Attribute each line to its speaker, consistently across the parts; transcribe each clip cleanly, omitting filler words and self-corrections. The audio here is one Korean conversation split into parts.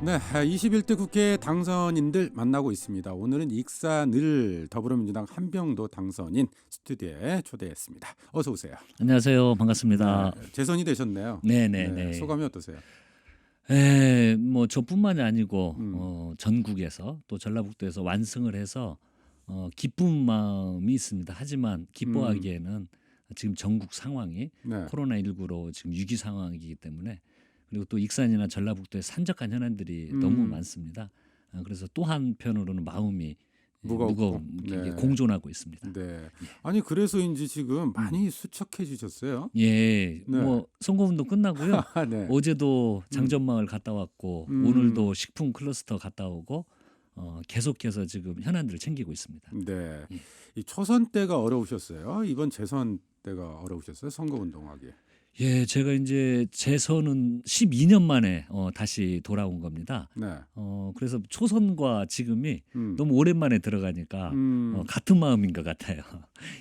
Speaker 1: 네, 21대 국회 당선인들 만나고 있습니다. 오늘은 익산을 더불어민주당 한병도 당선인 스튜디오에 초대했습니다. 어서 오세요.
Speaker 2: 안녕하세요. 반갑습니다.
Speaker 1: 네, 재선이 되셨네요.
Speaker 2: 네네네.
Speaker 1: 소감이 어떠세요?
Speaker 2: 뭐 저뿐만이 아니고 전국에서 또 전라북도에서 완승을 해서 기쁜 마음이 있습니다. 하지만 기뻐하기에는 지금 전국 상황이
Speaker 1: 네.
Speaker 2: 코로나19로 지금 위기 상황이기 때문에, 그리고 또 익산이나 전라북도에 산적한 현안들이 너무 많습니다. 그래서 또 한편으로는 마음이 무거운
Speaker 1: 네.
Speaker 2: 공존하고 있습니다.
Speaker 1: 네. 아니 그래서인지 지금 많이 수척해지셨어요.
Speaker 2: 예,
Speaker 1: 네.
Speaker 2: 뭐 선거운동 끝나고요.
Speaker 1: 네.
Speaker 2: 어제도 장전마을 갔다 왔고 오늘도 식품 클러스터 갔다 오고 계속해서 지금 현안들을 챙기고 있습니다.
Speaker 1: 네. 이 초선 때가 어려우셨어요. 이번 재선 때가 어려우셨어요. 선거운동하기.
Speaker 2: 예, 제가 이제 재선은 12년 만에 다시 돌아온 겁니다.
Speaker 1: 네.
Speaker 2: 그래서 초선과 지금이
Speaker 1: 음.
Speaker 2: 너무 오랜만에 들어가니까 같은 마음인 것 같아요.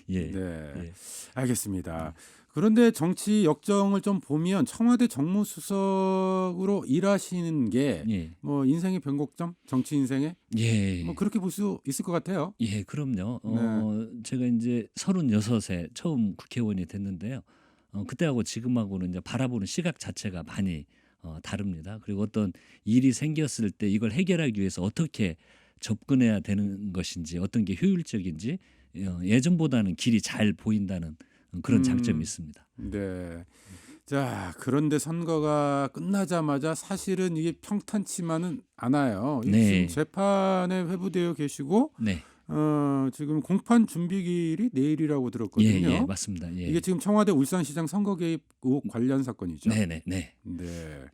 Speaker 2: 예.
Speaker 1: 네.
Speaker 2: 예.
Speaker 1: 알겠습니다. 그런데 정치 역정을 좀 보면 청와대 정무수석으로 일하시는 게
Speaker 2: 예.
Speaker 1: 뭐 인생의 변곡점, 정치 인생의
Speaker 2: 예.
Speaker 1: 뭐 그렇게 볼 수 있을 것 같아요.
Speaker 2: 예, 그럼요.
Speaker 1: 네.
Speaker 2: 제가 이제 36세 처음 국회의원이 됐는데요. 그때하고 지금하고는 이제 바라보는 시각 자체가 많이 다릅니다. 그리고 어떤 일이 생겼을 때 이걸 해결하기 위해서 어떻게 접근해야 되는 것인지, 어떤 게 효율적인지 예전보다는 길이 잘 보인다는 그런 장점이 있습니다.
Speaker 1: 네. 자, 그런데 선거가 끝나자마자 사실은 이게 평탄치만은 않아요. 이게
Speaker 2: 네.
Speaker 1: 지금 재판에 회부되어 계시고
Speaker 2: 네.
Speaker 1: 지금 공판 준비일이 내일이라고
Speaker 2: 예,
Speaker 1: 들었거든요.
Speaker 2: 예, 맞습니다. 예.
Speaker 1: 이게 지금 청와대 울산시장 선거 개입 의혹 관련 사건이죠.
Speaker 2: 네, 네, 네.
Speaker 1: 네.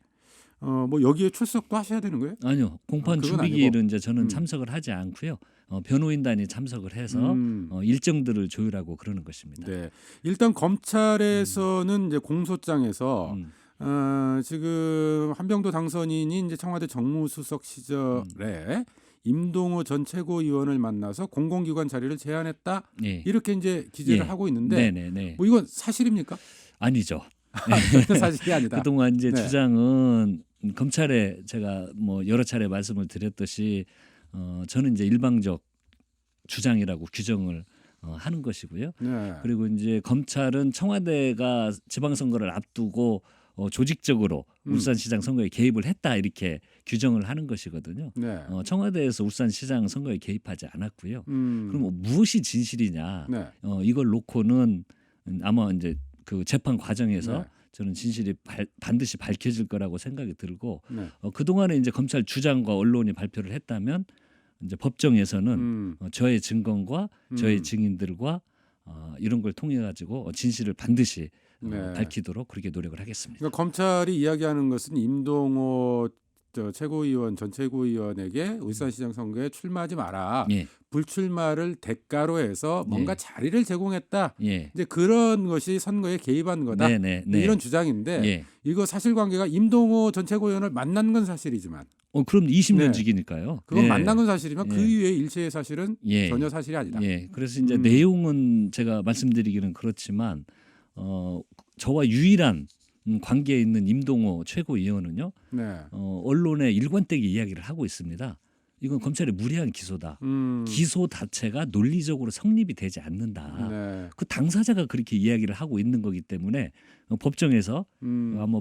Speaker 1: 뭐 여기에 출석도 하셔야 되는 거예요?
Speaker 2: 아니요. 공판
Speaker 1: 그건
Speaker 2: 준비기일은 이제 저는
Speaker 1: 음.
Speaker 2: 참석을 하지 않고요. 변호인단이 참석을 해서 일정들을 조율하고 그러는 것입니다.
Speaker 1: 네. 일단 검찰에서는 이제 공소장에서 지금 한병도 당선인이 이제 청와대 정무수석 시절에 임동호 전 최고위원을 만나서 공공기관 자리를 제안했다.
Speaker 2: 예.
Speaker 1: 이렇게 이제 기재를
Speaker 2: 예.
Speaker 1: 하고 있는데
Speaker 2: 네, 네, 네.
Speaker 1: 뭐 이건 사실입니까?
Speaker 2: 아니죠.
Speaker 1: 이건 사실이 아니다.
Speaker 2: 그동안 이제
Speaker 1: 네.
Speaker 2: 주장은 검찰에 제가 뭐 여러 차례 말씀을 드렸듯이 저는 이제 일방적 주장이라고 규정을 하는 것이고요.
Speaker 1: 네.
Speaker 2: 그리고 이제 검찰은 청와대가 지방선거를 앞두고 조직적으로 울산시장 선거에 개입을 했다 이렇게 규정을 하는 것이거든요.
Speaker 1: 네.
Speaker 2: 청와대에서 울산시장 선거에 개입하지 않았고요.
Speaker 1: 음.
Speaker 2: 그럼 무엇이 진실이냐?
Speaker 1: 네.
Speaker 2: 이걸 놓고는 아마 이제 그 재판 과정에서
Speaker 1: 네.
Speaker 2: 저는 진실이 반드시 밝혀질 거라고 생각이 들고
Speaker 1: 네.
Speaker 2: 그동안에 이제 검찰 주장과 언론이 발표를 했다면 이제 법정에서는 저의 증거과 저의 증인들과 이런 걸 통해 가지고 진실을 반드시
Speaker 1: 네.
Speaker 2: 밝히도록 그렇게 노력을 하겠습니다.
Speaker 1: 그러니까 검찰이 이야기하는 것은 임동호 최고위원 전 최고위원에게 울산시장 선거에 출마하지 마라.
Speaker 2: 예.
Speaker 1: 불출마를 대가로 해서 뭔가
Speaker 2: 예.
Speaker 1: 자리를 제공했다.
Speaker 2: 예.
Speaker 1: 이제 그런 것이 선거에 개입한 거다.
Speaker 2: 네, 네, 네.
Speaker 1: 이런 주장인데
Speaker 2: 예.
Speaker 1: 이거 사실관계가 임동호 전 최고위원을 만난 건 사실이지만
Speaker 2: 그럼 20년
Speaker 1: 네.
Speaker 2: 지기니까요.
Speaker 1: 그건
Speaker 2: 예.
Speaker 1: 만난 건 사실이면 그
Speaker 2: 예.
Speaker 1: 이외에 일체의 사실은
Speaker 2: 예.
Speaker 1: 전혀 사실이 아니다.
Speaker 2: 예. 그래서 이제 내용은 제가 말씀드리기는 그렇지만 저와 유일한 관계에 있는 임동호 최고위원은요.
Speaker 1: 네.
Speaker 2: 언론에 일관되게 이야기를 하고 있습니다. 이건 검찰의 무리한 기소다. 기소 자체가 논리적으로 성립이 되지 않는다.
Speaker 1: 네.
Speaker 2: 그 당사자가 그렇게 이야기를 하고 있는 거기 때문에 법정에서 아마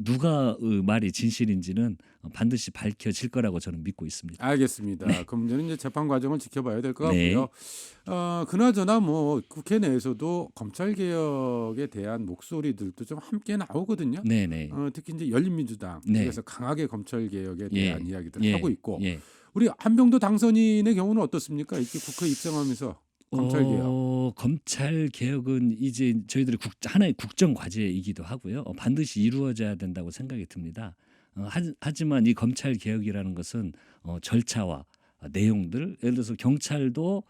Speaker 2: 누가 말이 진실인지는 반드시 밝혀질 거라고 저는 믿고 있습니다.
Speaker 1: 알겠습니다.
Speaker 2: 네.
Speaker 1: 그럼 저는 이제 재판 과정을 지켜봐야 될 것
Speaker 2: 네.
Speaker 1: 같고요. 그나저나 뭐 국회 내에서도 검찰 개혁에 대한 목소리들도 좀 함께 나오거든요.
Speaker 2: 네네.
Speaker 1: 특히 이제 열린민주당
Speaker 2: 네.
Speaker 1: 그래서 강하게 검찰 개혁에
Speaker 2: 예.
Speaker 1: 대한 이야기들을
Speaker 2: 예.
Speaker 1: 하고 있고
Speaker 2: 예.
Speaker 1: 우리 한병도 당선인의 경우는 어떻습니까? 이렇게 국회 입성하면서 검찰 개혁.
Speaker 2: 검찰 개혁은 이제 저희들의 하나의 국정 과제이기도 하고요. 반드시 이루어져야 된다고 생각이 듭니다. 하지만 이 검찰 개혁이라는 것은 절차와 내용들, 예를 들어서 경찰도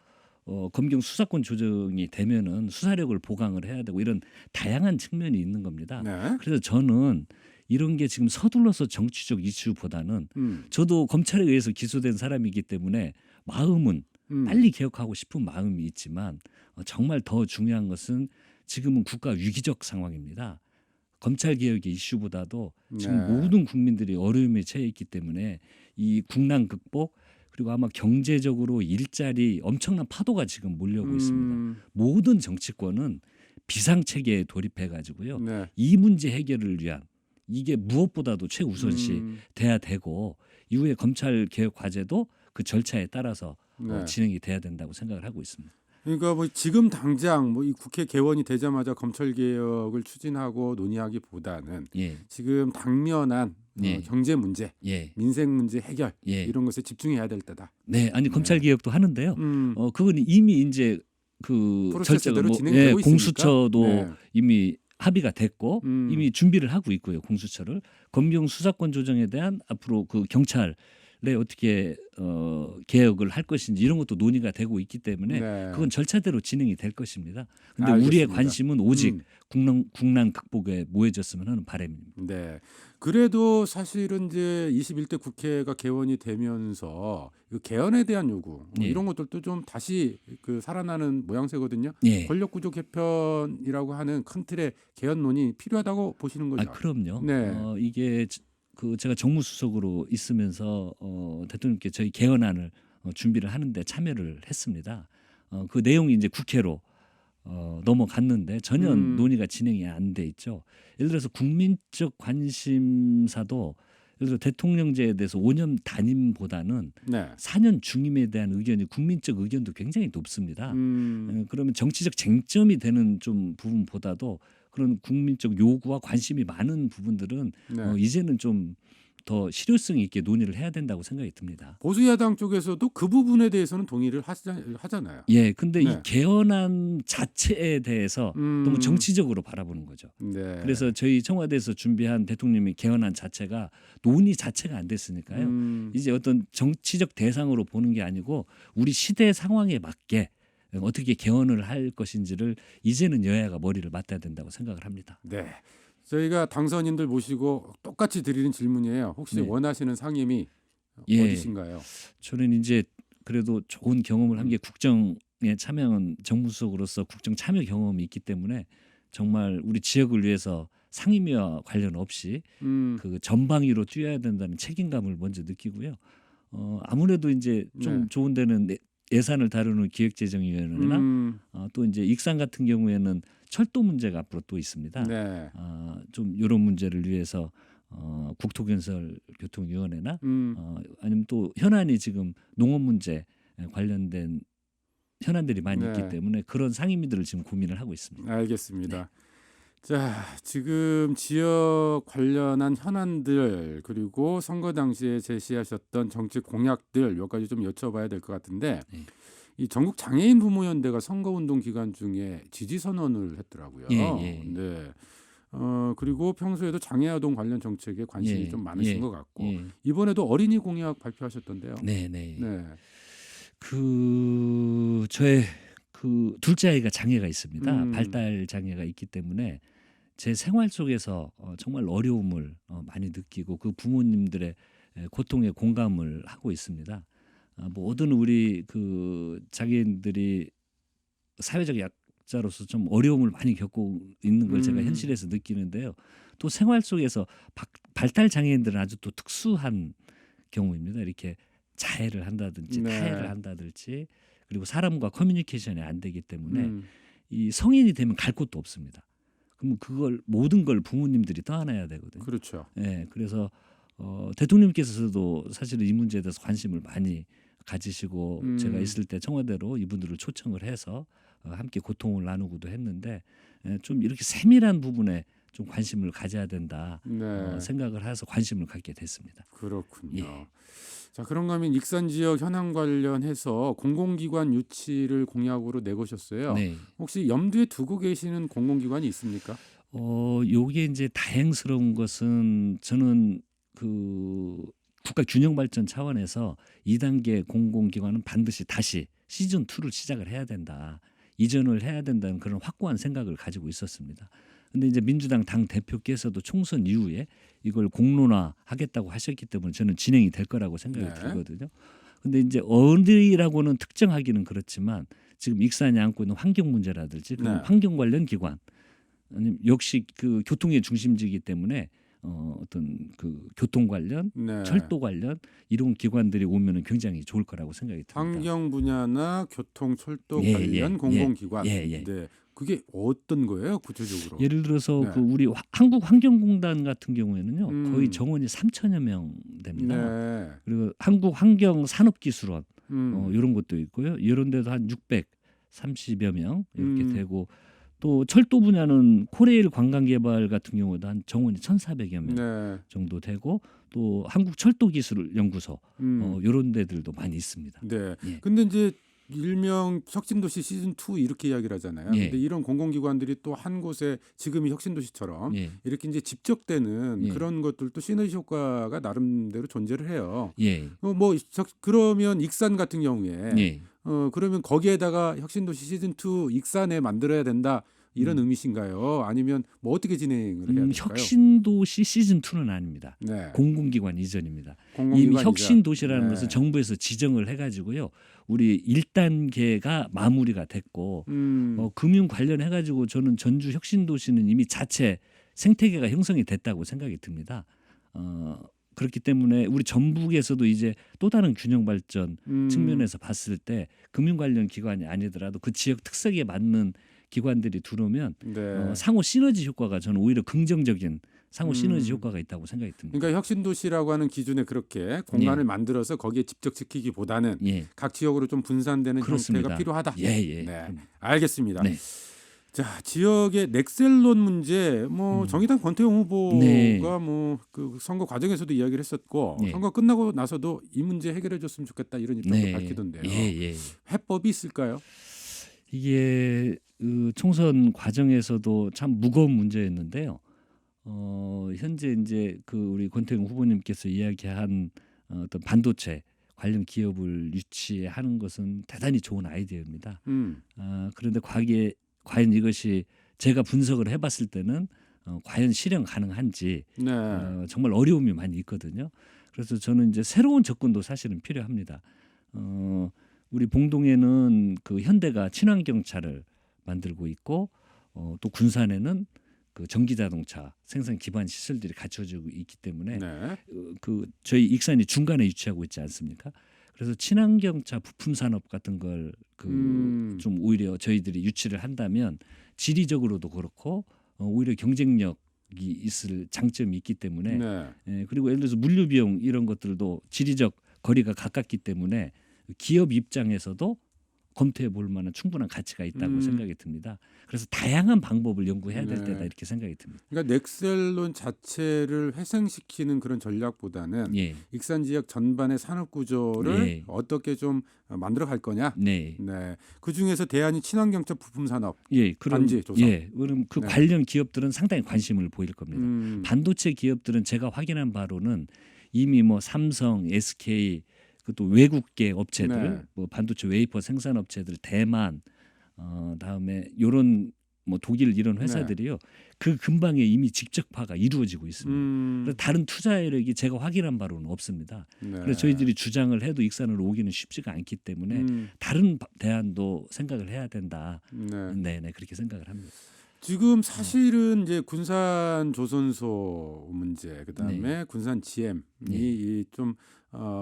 Speaker 2: 검경 수사권 조정이 되면은 수사력을 보강을 해야 되고 이런 다양한 측면이 있는 겁니다.
Speaker 1: 네.
Speaker 2: 그래서 저는 이런 게 지금 서둘러서 정치적 이슈보다는 저도 검찰에 의해서 기소된 사람이기 때문에 마음은 빨리 개혁하고 싶은 마음이 있지만 정말 더 중요한 것은 지금은 국가 위기적 상황입니다. 검찰 개혁의 이슈보다도 지금
Speaker 1: 네.
Speaker 2: 모든 국민들이 어려움에 처해 있기 때문에 이 국난 극복 그리고 아마 경제적으로 일자리 엄청난 파도가 지금 몰려오고 있습니다. 모든 정치권은 비상 체계에 돌입해 가지고요.
Speaker 1: 네.
Speaker 2: 이 문제 해결을 위한 이게 무엇보다도 최우선시 돼야 되고 이후에 검찰 개혁 과제도 그 절차에 따라서
Speaker 1: 네.
Speaker 2: 진행이 돼야 된다고 생각을 하고 있습니다.
Speaker 1: 그러니까 뭐 지금 당장 뭐 이 국회 개원이 되자마자 검찰 개혁을 추진하고 논의하기보다는
Speaker 2: 예,
Speaker 1: 지금 당면한
Speaker 2: 예.
Speaker 1: 경제 문제,
Speaker 2: 예,
Speaker 1: 민생 문제 해결
Speaker 2: 예.
Speaker 1: 이런 것에 집중해야 될 때다.
Speaker 2: 네, 아니 검찰 개혁도 하는데요.
Speaker 1: 음,
Speaker 2: 그건 이미 이제 그
Speaker 1: 프로세스대로
Speaker 2: 뭐,
Speaker 1: 진행되고 있으니까.
Speaker 2: 공수처도
Speaker 1: 네.
Speaker 2: 이미 합의가 됐고
Speaker 1: 음.
Speaker 2: 이미 준비를 하고 있고요. 공수처를 검경 수사권 조정에 대한 앞으로 그 경찰에 어떻게 개혁을 할 것인지 이런 것도 논의가 되고 있기 때문에
Speaker 1: 네.
Speaker 2: 그건 절차대로 진행이 될 것입니다. 근데
Speaker 1: 알겠습니다.
Speaker 2: 우리의 관심은 오직
Speaker 1: 음.
Speaker 2: 국난 극복에 모여졌으면 하는 바람입니다.
Speaker 1: 네. 그래도 사실은 이제 21대 국회가 개원이 되면서 그 개헌에 대한 요구
Speaker 2: 예.
Speaker 1: 이런 것들도 좀 다시 그 살아나는 모양새거든요.
Speaker 2: 예.
Speaker 1: 권력구조 개편이라고 하는 큰 틀의 개헌 논의 필요하다고 보시는 거죠.
Speaker 2: 그럼요.
Speaker 1: 네.
Speaker 2: 이게 그 제가 정무수석으로 있으면서 대통령께 저희 개헌안을 준비를 하는데 참여를 했습니다. 그 내용이 이제 국회로 넘어갔는데 전혀 논의가 진행이 안 돼 있죠. 예를 들어서 국민적 관심사도 예를 들어 대통령제에 대해서 5년 단임보다는
Speaker 1: 네.
Speaker 2: 4년 중임에 대한 의견이 국민적 의견도 굉장히 높습니다. 그러면 정치적 쟁점이 되는 좀 부분보다도 그런 국민적 요구와 관심이 많은 부분들은
Speaker 1: 네.
Speaker 2: 이제는 좀 더 실효성 있게 논의를 해야 된다고 생각이 듭니다.
Speaker 1: 보수야당 쪽에서도 그 부분에 대해서는 동의를 하잖아요.
Speaker 2: 예, 근데
Speaker 1: 네.
Speaker 2: 이 개헌안 자체에 대해서 너무 정치적으로 바라보는 거죠.
Speaker 1: 네.
Speaker 2: 그래서 저희 청와대에서 준비한 대통령의 개헌안 자체가 논의 자체가 안 됐으니까요. 이제 어떤 정치적 대상으로 보는 게 아니고 우리 시대 상황에 맞게 어떻게 개헌을 할 것인지를 이제는 여야가 머리를 맞대야 된다고 생각을 합니다.
Speaker 1: 네. 저희가 당선인들 모시고 똑같이 드리는 질문이에요. 혹시
Speaker 2: 네.
Speaker 1: 원하시는 상임위
Speaker 2: 예.
Speaker 1: 어디신가요?
Speaker 2: 저는 이제 그래도 좋은 경험을 한 게 국정에 참여한 정무수석으로서 국정 참여 경험이 있기 때문에 정말 우리 지역을 위해서 상임위와 관련 없이 그 전방위로 뛰어야 된다는 책임감을 먼저 느끼고요. 아무래도 이제 좀
Speaker 1: 네.
Speaker 2: 좋은 데는 예산을 다루는 기획재정위원회나 또 이제 익산 같은 경우에는 철도 문제가 앞으로 또 있습니다.
Speaker 1: 네.
Speaker 2: 좀 이런 문제를 위해서 국토건설교통위원회나 아니면 또 현안이 지금 농업 문제 관련된 현안들이 많이
Speaker 1: 네.
Speaker 2: 있기 때문에 그런 상임위들을 지금 고민을 하고 있습니다.
Speaker 1: 알겠습니다. 자, 지금 지역 관련한 현안들 그리고 선거 당시에 제시하셨던 정치 공약들 몇 가지 좀 여쭤봐야 될 것 같은데
Speaker 2: 네.
Speaker 1: 이 전국 장애인 부모연대가 선거운동 기간 중에 지지 선언을 했더라고요.
Speaker 2: 예.
Speaker 1: 네. 그리고 평소에도 장애아동 관련 정책에 관심이
Speaker 2: 예,
Speaker 1: 좀 많으신
Speaker 2: 예,
Speaker 1: 것 같고
Speaker 2: 예.
Speaker 1: 이번에도 어린이 공약 발표하셨던데요.
Speaker 2: 네.
Speaker 1: 네.
Speaker 2: 그 저의 그 둘째 아이가 장애가 있습니다.
Speaker 1: 음.
Speaker 2: 발달 장애가 있기 때문에 제 생활 속에서 정말 어려움을 많이 느끼고 그 부모님들의 고통에 공감을 하고 있습니다. 모든 우리 그 장애인들이 사회적 약자로서 좀 어려움을 많이 겪고 있는 걸 제가 현실에서 느끼는데요. 또 생활 속에서 발달 장애인들은 아주 또 특수한 경우입니다. 이렇게 자해를 한다든지
Speaker 1: 네.
Speaker 2: 타해를 한다든지 그리고 사람과 커뮤니케이션이 안 되기 때문에
Speaker 1: 음.
Speaker 2: 이 성인이 되면 갈 곳도 없습니다. 그러면 그걸 모든 걸 부모님들이 떠안아야 되거든요.
Speaker 1: 그렇죠.
Speaker 2: 예, 그래서 대통령께서도 사실은 이 문제에 대해서 관심을 많이 가지시고 제가 있을 때 청와대로 이분들을 초청을 해서 함께 고통을 나누고도 했는데 좀 이렇게 세밀한 부분에 좀 관심을 가져야 된다
Speaker 1: 네.
Speaker 2: 생각을 해서 관심을 갖게 됐습니다.
Speaker 1: 그렇군요.
Speaker 2: 예.
Speaker 1: 자, 그런가 하면 익산 지역 현안 관련해서 공공기관 유치를 공약으로 내거셨어요.
Speaker 2: 네.
Speaker 1: 혹시 염두에 두고 계시는 공공기관이 있습니까?
Speaker 2: 요게 이제 다행스러운 것은 저는 그 국가 균형 발전 차원에서 2단계 공공기관은 반드시 다시 시즌 2를 시작을 해야 된다. 이전을 해야 된다는 그런 확고한 생각을 가지고 있었습니다. 근데 이제 민주당 당 대표께서도 총선 이후에 이걸 공론화하겠다고 하셨기 때문에 저는 진행이 될 거라고 생각이
Speaker 1: 네.
Speaker 2: 들거든요. 근데 이제 어디라고는 특정하기는 그렇지만 지금 익산이 안고 있는 환경 문제라든지 그런
Speaker 1: 네.
Speaker 2: 환경 관련 기관 아니면 역시 그 교통의 중심지이기 때문에 어떤 그 교통 관련,
Speaker 1: 네.
Speaker 2: 철도 관련 이런 기관들이 오면은 굉장히 좋을 거라고 생각이 듭니다.
Speaker 1: 환경 분야나 교통, 철도
Speaker 2: 예,
Speaker 1: 관련
Speaker 2: 예,
Speaker 1: 공공기관.
Speaker 2: 예, 예.
Speaker 1: 네. 그게 어떤 거예요, 구체적으로?
Speaker 2: 예를 들어서
Speaker 1: 네.
Speaker 2: 그 우리 한국환경공단 같은 경우에는요 거의
Speaker 1: 음.
Speaker 2: 정원이 3천여 명 됩니다.
Speaker 1: 네.
Speaker 2: 그리고 한국환경산업기술원
Speaker 1: 음.
Speaker 2: 이런 것도 있고요. 이런 데도 한 630여 명 이렇게
Speaker 1: 음.
Speaker 2: 되고 또 철도 분야는 코레일 관광개발 같은 경우도 한 정원이 1,400여 명
Speaker 1: 네.
Speaker 2: 정도 되고 또 한국철도기술연구소 이런 데들도 많이 있습니다.
Speaker 1: 네.
Speaker 2: 예.
Speaker 1: 근데 이제 일명 혁신도시 시즌 2 이렇게 이야기를 하잖아요.
Speaker 2: 예.
Speaker 1: 근데 이런 공공기관들이 또 한 곳에 지금이 혁신도시처럼
Speaker 2: 예.
Speaker 1: 이렇게 이제 집적되는
Speaker 2: 예.
Speaker 1: 그런 것들도 시너지 효과가 나름대로 존재를 해요.
Speaker 2: 예.
Speaker 1: 그러면 익산 같은 경우에
Speaker 2: 예.
Speaker 1: 그러면 거기에다가 혁신도시 시즌 2 익산에 만들어야 된다 이런 의미신가요? 아니면 뭐 어떻게 진행을 해야 될까요?
Speaker 2: 혁신도시 시즌 2는 아닙니다.
Speaker 1: 네.
Speaker 2: 공공기관 이전입니다. 이미
Speaker 1: 공공기관이자.
Speaker 2: 혁신도시라는
Speaker 1: 네.
Speaker 2: 것은 정부에서 지정을 해가지고요. 우리 1단계가 마무리가 됐고 금융 관련해가지고 저는 전주 혁신도시는 이미 자체 생태계가 형성이 됐다고 생각이 듭니다. 그렇기 때문에 우리 전북에서도 이제 또 다른 균형 발전 측면에서 봤을 때 금융 관련 기관이 아니더라도 그 지역 특색에 맞는 기관들이 들어오면
Speaker 1: 네.
Speaker 2: 상호 시너지 효과가 저는 오히려 긍정적인 상호 시너지 효과가 있다고 생각이 듭니다.
Speaker 1: 그러니까 혁신도시라고 하는 기준에 그렇게 공간을 만들어서 거기에 집적시키기보다는
Speaker 2: 예.
Speaker 1: 각 지역으로 좀 분산되는
Speaker 2: 그렇습니다.
Speaker 1: 형태가 필요하다.
Speaker 2: 예, 예.
Speaker 1: 네, 알겠습니다.
Speaker 2: 네.
Speaker 1: 자, 지역의 넥셀론 문제, 정의당 권태용 후보가
Speaker 2: 네.
Speaker 1: 그 선거 과정에서도 이야기를 했었고
Speaker 2: 네.
Speaker 1: 선거 끝나고 나서도 이 문제 해결해줬으면 좋겠다 이런 입장도
Speaker 2: 네.
Speaker 1: 밝히던데요.
Speaker 2: 예.
Speaker 1: 해법이 있을까요?
Speaker 2: 이게 총선 과정에서도 참 무거운 문제였는데요. 현재 이제 그 우리 권태용 후보님께서 이야기한 어떤 반도체 관련 기업을 유치하는 것은 대단히 좋은 아이디어입니다. 그런데 과연 이것이 제가 분석을 해봤을 때는 과연 실현 가능한지
Speaker 1: 네.
Speaker 2: 정말 어려움이 많이 있거든요. 그래서 저는 이제 새로운 접근도 사실은 필요합니다. 우리 봉동에는 그 현대가 친환경차를 만들고 있고 또 군산에는 그 전기자동차 생산 기반 시설들이 갖춰지고 있기 때문에
Speaker 1: 네.
Speaker 2: 그 저희 익산이 중간에 위치하고 있지 않습니까? 그래서 친환경차 부품 산업 같은 걸 그 좀 오히려 저희들이 유치를 한다면 지리적으로도 그렇고 오히려 경쟁력이 있을 장점이 있기 때문에
Speaker 1: 네.
Speaker 2: 그리고 예를 들어서 물류 비용 이런 것들도 지리적 거리가 가깝기 때문에 기업 입장에서도 검토해 볼 만한 충분한 가치가 있다고 생각이 듭니다. 그래서 다양한 방법을 연구해야 될 때다 이렇게 생각이 듭니다.
Speaker 1: 그러니까 넥셀론 자체를 회생시키는 그런 전략보다는
Speaker 2: 예.
Speaker 1: 익산 지역 전반의 산업 구조를
Speaker 2: 예.
Speaker 1: 어떻게 좀 만들어 갈 거냐.
Speaker 2: 네.
Speaker 1: 네. 그 중에서 대안이 친환경차 부품 산업.
Speaker 2: 예, 그럼
Speaker 1: 단지 조성.
Speaker 2: 예, 그럼 그
Speaker 1: 네.
Speaker 2: 관련 기업들은 상당히 관심을 보일 겁니다. 반도체 기업들은 제가 확인한 바로는 이미 뭐 삼성, SK 또 외국계 업체들,
Speaker 1: 네.
Speaker 2: 뭐 반도체 웨이퍼 생산 업체들, 대만, 다음에 요런 뭐 독일 이런 회사들이요. 그 근방에 이미 직접화가 이루어지고 있습니다. 그래서 다른 투자력이 제가 확인한 바로는 없습니다.
Speaker 1: 네.
Speaker 2: 그래서 저희들이 주장을 해도 익산으로 오기는 쉽지가 않기 때문에 다른 대안도 생각을 해야 된다. 네, 그렇게 생각을 합니다.
Speaker 1: 지금 사실은 이제 군산 조선소 문제, 그다음에 군산 GM이 좀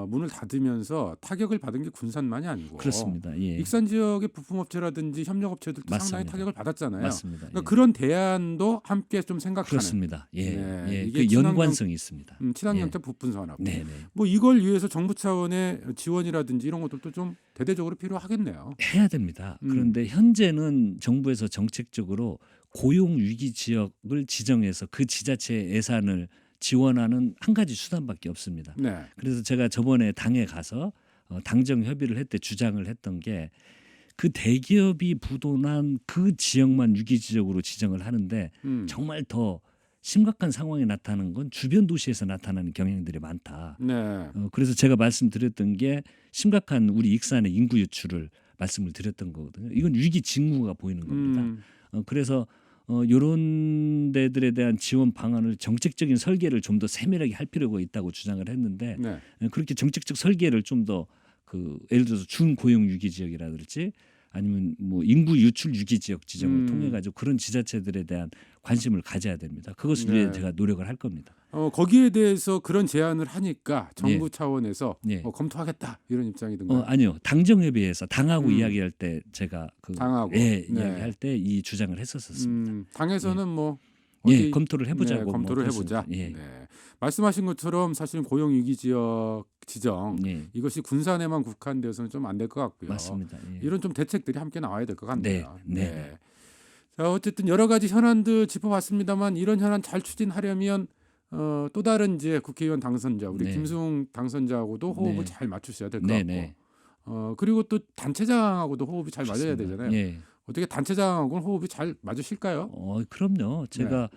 Speaker 1: 문을 닫으면서 타격을 받은 게 군산만이 아니고
Speaker 2: 그렇습니다. 예.
Speaker 1: 익산 지역의 부품업체라든지 협력업체들도 상당히
Speaker 2: 맞습니다.
Speaker 1: 타격을 받았잖아요.
Speaker 2: 맞습니다.
Speaker 1: 그러니까
Speaker 2: 예.
Speaker 1: 그런 대안도 함께 좀 생각하는.
Speaker 2: 그렇습니다. 예,
Speaker 1: 네,
Speaker 2: 예.
Speaker 1: 이게
Speaker 2: 그 연관성이 있습니다.
Speaker 1: 친환경차 부품 산업.
Speaker 2: 네.
Speaker 1: 뭐 이걸 위해서 정부 차원의 지원이라든지 이런 것들도 좀 대대적으로 필요하겠네요.
Speaker 2: 해야 됩니다. 그런데 현재는 정부에서 정책적으로 고용 위기 지역을 지정해서 그 지자체의 예산을 지원하는 한 가지 수단밖에 없습니다.
Speaker 1: 네.
Speaker 2: 그래서 제가 저번에 당에 가서 당정 협의를 할 때 주장을 했던 게 그 대기업이 부도난 그 지역만 위기 지역으로 지정을 하는데 정말 더 심각한 상황이 나타나는 건 주변 도시에서 나타나는 경향들이 많다.
Speaker 1: 네.
Speaker 2: 그래서 제가 말씀드렸던 게 심각한 우리 익산의 인구 유출을 말씀을 드렸던 거거든요. 이건 위기 징후가 보이는 겁니다. 그래서 이런 데들에 대한 지원 방안을 정책적인 설계를 좀 더 세밀하게 할 필요가 있다고 주장을 했는데 그렇게 정책적 설계를 좀 더 그 예를 들어서 준고용 위기 지역이라든지 아니면 뭐 인구 유출 유기 지역 지정을 통해
Speaker 1: 음.
Speaker 2: 가지고 그런 지자체들에 대한 관심을 가져야 됩니다. 그것을 위해
Speaker 1: 네.
Speaker 2: 제가 노력을 할 겁니다.
Speaker 1: 거기에 대해서 그런 제안을 하니까 정부
Speaker 2: 예.
Speaker 1: 차원에서
Speaker 2: 예.
Speaker 1: 검토하겠다 이런 입장이든가요?
Speaker 2: 아니요. 당정협의회에서 당하고
Speaker 1: 음.
Speaker 2: 이야기할 때 제가
Speaker 1: 당하고.
Speaker 2: 네.
Speaker 1: 네.
Speaker 2: 이야기할 때 이 주장을 했었습니다.
Speaker 1: 당에서는 뭐
Speaker 2: 예,
Speaker 1: 어디
Speaker 2: 검토를 해보자고
Speaker 1: 네,
Speaker 2: 뭐
Speaker 1: 검토를
Speaker 2: 그랬습니다.
Speaker 1: 해보자.
Speaker 2: 예.
Speaker 1: 네. 말씀하신 것처럼 사실 고용위기 지역 지정
Speaker 2: 예.
Speaker 1: 이것이 군산에만 국한돼서는 좀 안 될 것 같고요.
Speaker 2: 맞습니다. 예.
Speaker 1: 이런 좀 대책들이 함께 나와야 될 것 같네요.
Speaker 2: 네.
Speaker 1: 자, 어쨌든 여러 가지 현안들 짚어봤습니다만 이런 현안 잘 추진하려면 또 다른 이제 국회의원 당선자 우리
Speaker 2: 네.
Speaker 1: 김승웅 당선자하고도 호흡을
Speaker 2: 네.
Speaker 1: 잘 맞추셔야 될 것
Speaker 2: 네,
Speaker 1: 같고
Speaker 2: 네.
Speaker 1: 그리고 또 단체장하고도 호흡이 잘 맞아야
Speaker 2: 좋습니다.
Speaker 1: 되잖아요.
Speaker 2: 예.
Speaker 1: 어떻게 단체장하고는 호흡이 잘 맞으실까요?
Speaker 2: 그럼요. 제가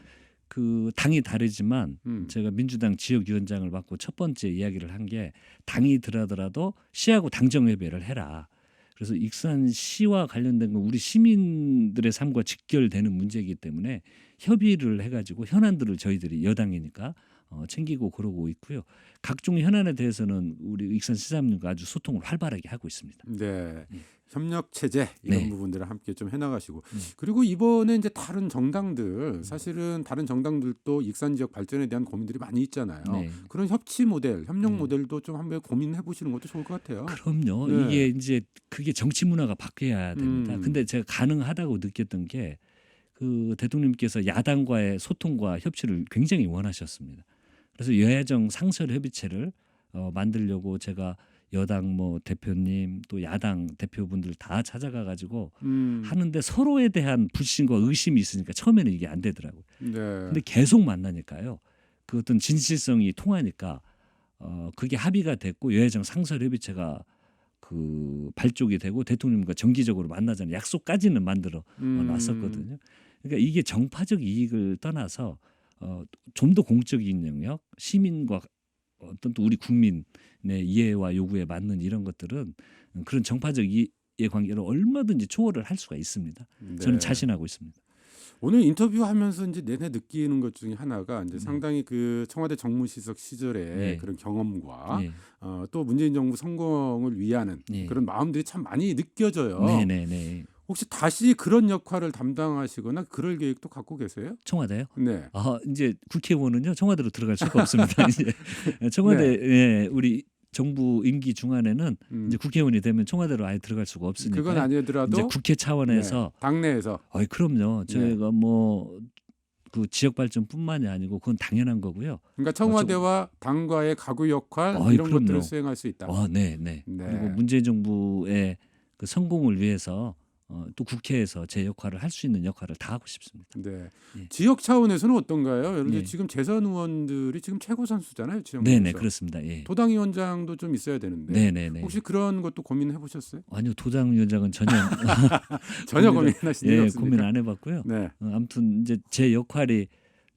Speaker 2: 그 당이 다르지만
Speaker 1: 음.
Speaker 2: 제가 민주당 지역위원장을 맡고 첫 번째 이야기를 한 게 당이 들하더라도 시하고 당정협의를 해라. 그래서 익산시와 관련된 건 우리 시민들의 삶과 직결되는 문제이기 때문에 협의를 해가지고 현안들을 저희들이 여당이니까 챙기고 그러고 있고요. 각종 현안에 대해서는 우리 익산시장님과 아주 소통을 활발하게 하고 있습니다.
Speaker 1: 네.
Speaker 2: 예.
Speaker 1: 협력 체제 이런
Speaker 2: 네.
Speaker 1: 부분들을 함께 좀 해나가시고 그리고 이번에 이제 다른 정당들
Speaker 2: 음.
Speaker 1: 사실은 다른 정당들도 익산 지역 발전에 대한 고민들이 많이 있잖아요.
Speaker 2: 네.
Speaker 1: 그런 협치 모델, 협력
Speaker 2: 네.
Speaker 1: 모델도 좀 한번 고민해 보시는 것도 좋을 것 같아요.
Speaker 2: 그럼요.
Speaker 1: 네.
Speaker 2: 이게 이제 그게 정치 문화가 바뀌어야 됩니다.
Speaker 1: 음.
Speaker 2: 근데 제가 가능하다고 느꼈던 게 그 대통령님께서 야당과의 소통과 협치를 굉장히 원하셨습니다. 그래서 여야정 상설 협의체를 만들려고 제가 여당 뭐 대표님 또 야당 대표분들 다 찾아가 가지고 하는데 서로에 대한 불신과 의심이 있으니까 처음에는 이게 안 되더라고요.
Speaker 1: 네.
Speaker 2: 근데 계속 만나니까요. 그 어떤 진실성이 통하니까 그게 합의가 됐고 여야정 상설 협의체가 그 발족이 되고 대통령과 정기적으로 만나자는 약속까지는 만들어 놨었거든요. 그러니까 이게 정파적 이익을 떠나서 좀 더 공적인 영역, 시민과 어떤 또 우리 국민의 이해와 요구에 맞는 이런 것들은 그런 정파적 이해 관계를 얼마든지 초월을 할 수가 있습니다. 저는
Speaker 1: 네.
Speaker 2: 자신하고 있습니다.
Speaker 1: 오늘 인터뷰하면서 이제 내내 느끼는 것 중에 하나가 이제 상당히 그 청와대 정무수석 시절의
Speaker 2: 네.
Speaker 1: 그런 경험과
Speaker 2: 예.
Speaker 1: 또 문재인 정부 성공을 위하는
Speaker 2: 예.
Speaker 1: 그런 마음들이 참 많이 느껴져요.
Speaker 2: 네네네.
Speaker 1: 혹시 다시 그런 역할을 담당하시거나 그럴 계획도 갖고 계세요?
Speaker 2: 청와대요?
Speaker 1: 네.
Speaker 2: 이제 국회의원은요 청와대로 들어갈 수가 없습니다. 이제 청와대 예, 우리 정부 임기 중간에는 이제 국회의원이 되면 청와대로 아예 들어갈 수가 없으니까
Speaker 1: 그건 아니더라도
Speaker 2: 이제 국회 차원에서
Speaker 1: 당내에서
Speaker 2: 그럼요. 저희가 뭐 그 지역 발전뿐만이 아니고 그건 당연한 거고요.
Speaker 1: 그러니까 청와대와 당과의 가구 역할 이런
Speaker 2: 그럼요.
Speaker 1: 것들을 수행할 수 있다.
Speaker 2: 네.
Speaker 1: 네.
Speaker 2: 그리고 문재인 정부의 그 성공을 위해서 또 국회에서 제 역할을 할 수 있는 역할을 다 하고 싶습니다.
Speaker 1: 네.
Speaker 2: 예.
Speaker 1: 지역 차원에서는 어떤가요? 예를 들어
Speaker 2: 네.
Speaker 1: 지금 재선 의원들이 지금 최고 선수잖아요. 지역에서.
Speaker 2: 네네 그렇습니다. 예.
Speaker 1: 도당위원장도 좀 있어야 되는데
Speaker 2: 네네네.
Speaker 1: 혹시 그런 것도 고민해 보셨어요?
Speaker 2: 아니요 도당위원장은 전혀
Speaker 1: 전혀 고민하신 적이
Speaker 2: 예,
Speaker 1: 없습니까?
Speaker 2: 고민 안 해봤고요.
Speaker 1: 네.
Speaker 2: 아무튼 이제 제 역할이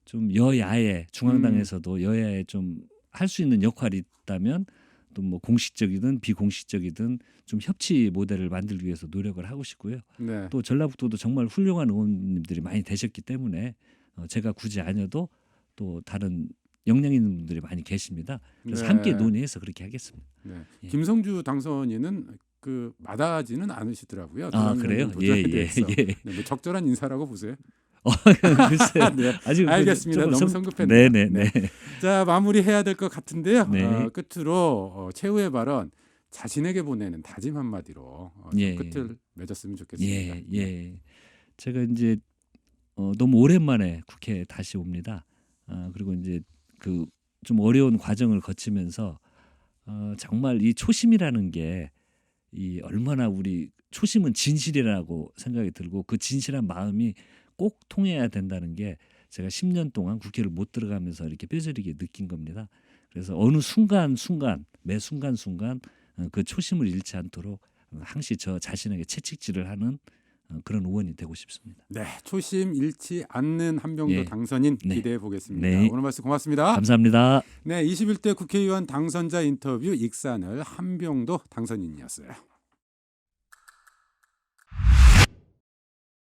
Speaker 2: 좀 여야에 중앙당에서도 여야에 좀 할 수 있는 역할이 있다면 또 뭐 공식적이든 비공식적이든 좀 협치 모델을 만들기 위해서 노력을 하고 싶고요.
Speaker 1: 네.
Speaker 2: 또 전라북도도 정말 훌륭한 의원님들이 많이 되셨기 때문에 제가 굳이 아니어도 또 다른 역량 있는 분들이 많이 계십니다. 그래서
Speaker 1: 네.
Speaker 2: 함께 논의해서 그렇게 하겠습니다.
Speaker 1: 네.
Speaker 2: 예.
Speaker 1: 김성주 당선인은 그 마다하지는 않으시더라고요.
Speaker 2: 그래요?
Speaker 1: 도전에
Speaker 2: 예.
Speaker 1: 대해서. 네, 뭐 적절한 인사라고 보세요.
Speaker 2: 글쎄요.
Speaker 1: 네.
Speaker 2: 아직
Speaker 1: 알겠습니다.
Speaker 2: 조금
Speaker 1: 너무 성급했네요.
Speaker 2: 네네네.
Speaker 1: 자, 마무리해야 될 것 같은데요.
Speaker 2: 네.
Speaker 1: 끝으로 최후의 발언 자신에게 보내는 다짐 한마디로 좀
Speaker 2: 예.
Speaker 1: 끝을 맺었으면 좋겠습니다.
Speaker 2: 예. 제가 이제 너무 오랜만에 국회에 다시 옵니다. 그리고 이제 그 좀 어려운 과정을 거치면서 정말 이 초심이라는 게 이 얼마나 우리 초심은 진실이라고 생각이 들고 그 진실한 마음이 꼭 통해야 된다는 게 제가 10년 동안 국회를 못 들어가면서 이렇게 뼈저리게 느낀 겁니다. 그래서 어느 순간 매 순간 그 초심을 잃지 않도록 항시 저 자신에게 채찍질을 하는 그런 의원이 되고 싶습니다.
Speaker 1: 네, 초심 잃지 않는 한병도
Speaker 2: 예.
Speaker 1: 당선인
Speaker 2: 네.
Speaker 1: 기대해 보겠습니다.
Speaker 2: 네.
Speaker 1: 오늘 말씀 고맙습니다.
Speaker 2: 감사합니다.
Speaker 1: 네, 21대 국회의원 당선자 인터뷰 익산을 한병도 당선인이었어요.